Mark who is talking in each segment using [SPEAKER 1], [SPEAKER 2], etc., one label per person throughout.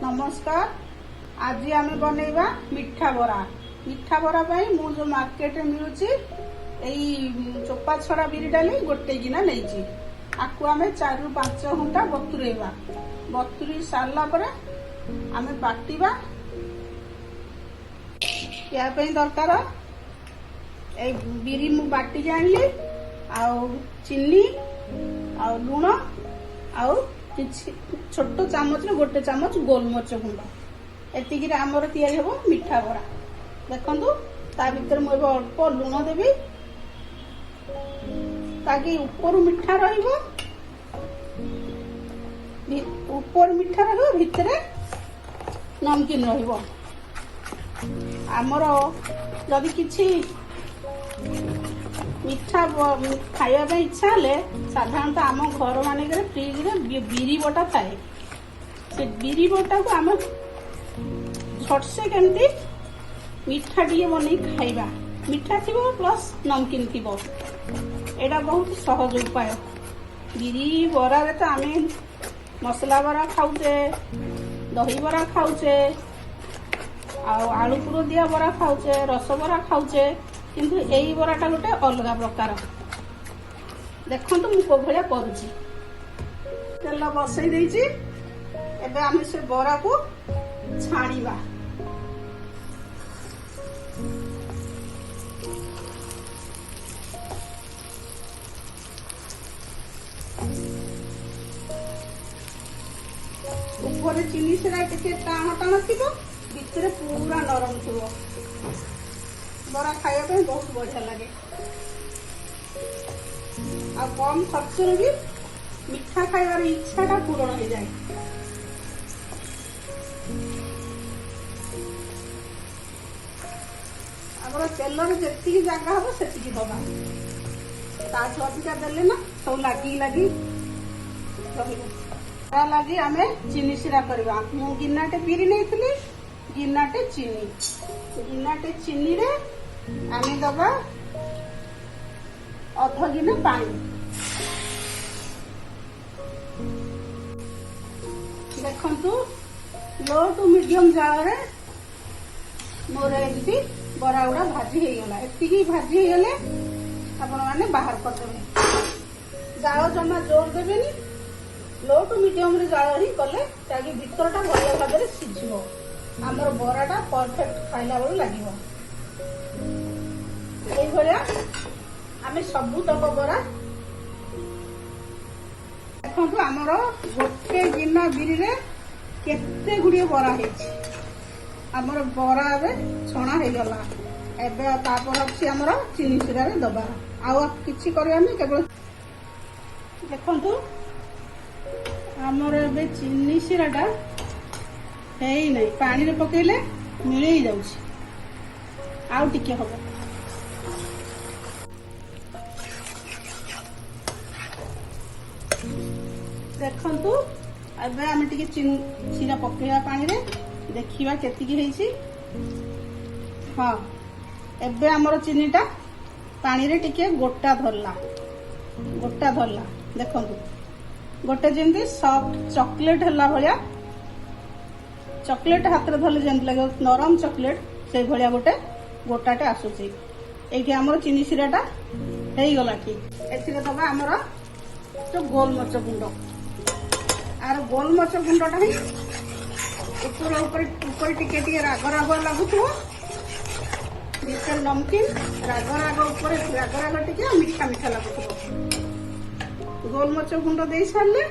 [SPEAKER 1] नमस्कार। आज आम बनैबा मिठा बरा। मिठा बरा मु जो मार्केट मिलूची चोपा छड़ा बिरी डाली गोटे गिना नहीं आपको आम 4 ରୁ 5 घंटा बतुरेबा। बतुरी सारा पर आम बाटिबा। या दरकार बिरी मु बाटी आनली चीनी लुण छोट चामच गोटे चामच गोलमरिच गुंड एतिक आमर तैयारी हम मिठा बरा। देखु ता भीतर मुझे अल्प लुण देवी ताकि ऊपर मिठा रहिबो। ऊपर मिठा रहिबो भितर नमकीन रहिबो। आमर जदि किछि मिठा खाइबा इच्छा हेले साधारणतः आम घर मानक फ्रिज रे बिरी बटा थाए। से बिरी बटा को आम झट से केमती मिठा टी बन खाइबा। मिठा थी प्लस नमकीन थी। एटा बहुत सहज उपाय। बिरी बरा रे तो आम मसला बरा खाऊचे, दही बरा खाऊचे, आलू पुर दिया बरा खाऊचे, रस बरा खाऊचे, किंतु यही बराटा गोटे अलग प्रकार। देखु मु भाया करुची तेल बसई देइची। एबे आम से बरा को छाणीबा। ऊपर चीनी सेरा टिके टाण टाण थी, भितर पूरा नरम थी। बरा खाइबा बहुत बढ़िया लगे। आ कम खर्च भी मिठा खाइबार इच्छाटा पूरण हो जाए। आमर तेल जी जगह हम से दबा ताठू अधिका देले ना सब लगी लगी आम चीनी सिरा करवा। मु गिनाटे बिरी नहीं गिनाटे चीनी रे आम दबा अध गिना पानी। देखु लो टू मीडियम जाल मोर एमती बरा गुड़ा भाजी होगला। एति भाजी होगले आपण मैंने बाहर करदे। जाल जमा जोर देवे। लो टू मीडियम रे जाल ही कले ताकि भीतरटा भल भाव में सीझो। आमर बराटा परफेक्ट खाइला बेलू लगे। आम सबू तक बरा देखु आमर गोटे गिना बिरी रे केते गुड़िए बरा है। आमर बरा छणा हो गला। एबे तापर अच्छी आमर चीनी सिरा रे दबा। आउ किछि करबानी केवल देखु आमर एबे चीनी सिराटा है नहीं। पानी रे पकेले मिले ही जाउछि। आउ टिके हबो। देखु एबे आम टिके सिरा पकेवा पानी रे देखिबा केतिकी हेछि। हाँ एबे आमर चीनीटा पानी रे टिके गोटा धरला। देखु गोटे जमी सॉफ्ट चॉकलेट हला भलिया। चॉकलेट हाथ में धरले जमी लगे नरम चॉकलेट से भलिया गोटे गोटाटे आसुची। ये आमर चीनी सिराटा हो गला। ठीक ए दबा आमर जो गोलमरिच गुंड। आर गोलमरिच गुंडटा ही ऊपर टिके राग राग लगुथो। भीतर नमकीन राग राग ऊपर राग राग टिके मिठा मिठा लगुथो। गोलमरिच गुंड दे सारे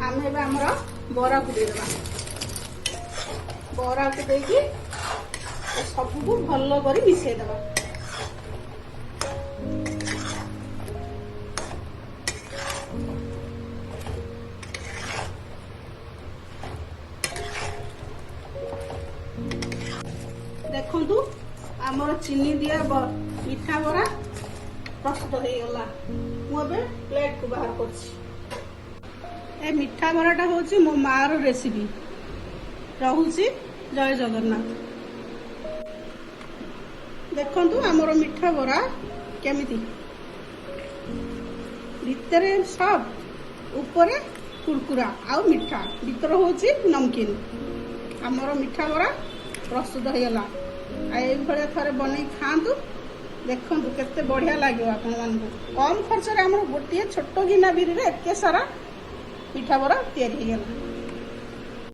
[SPEAKER 1] आम एमर बरा को देदेबा। बरा को देकी सबको भल कर मिसेदेबा। देखु आमर चीनी दिया मिठा बरा प्रस्तुत हो गला। मुझे प्लेट को बाहर कर। मिठा बराटा हूँ मो मार रेसिपी। रहुची जय जगन्नाथ। देखु आमर मिठा बरा केमिति भितर सब ऊपर कुरकुरा आउ मिठा भीतर हूँ नमकीन। ଆମର ମିଠା ବରା ପ୍ରସ୍ତୁତ ହେଇଗଲା। ଆଉ ଏଇଭଳିଆ ଥରେ ବନେଇ ଖାଆନ୍ତୁ, ଦେଖନ୍ତୁ କେତେ ବଢ଼ିଆ ଲାଗିବ ଆପଣମାନଙ୍କୁ। କମ୍ ଖର୍ଚ୍ଚରେ ଆମର ଗୋଟିଏ ଛୋଟ ଗିନା ବିରିରେ ଏତେ ସାରା ପିଠା ବରା ତିଆରି ହେଇଗଲା।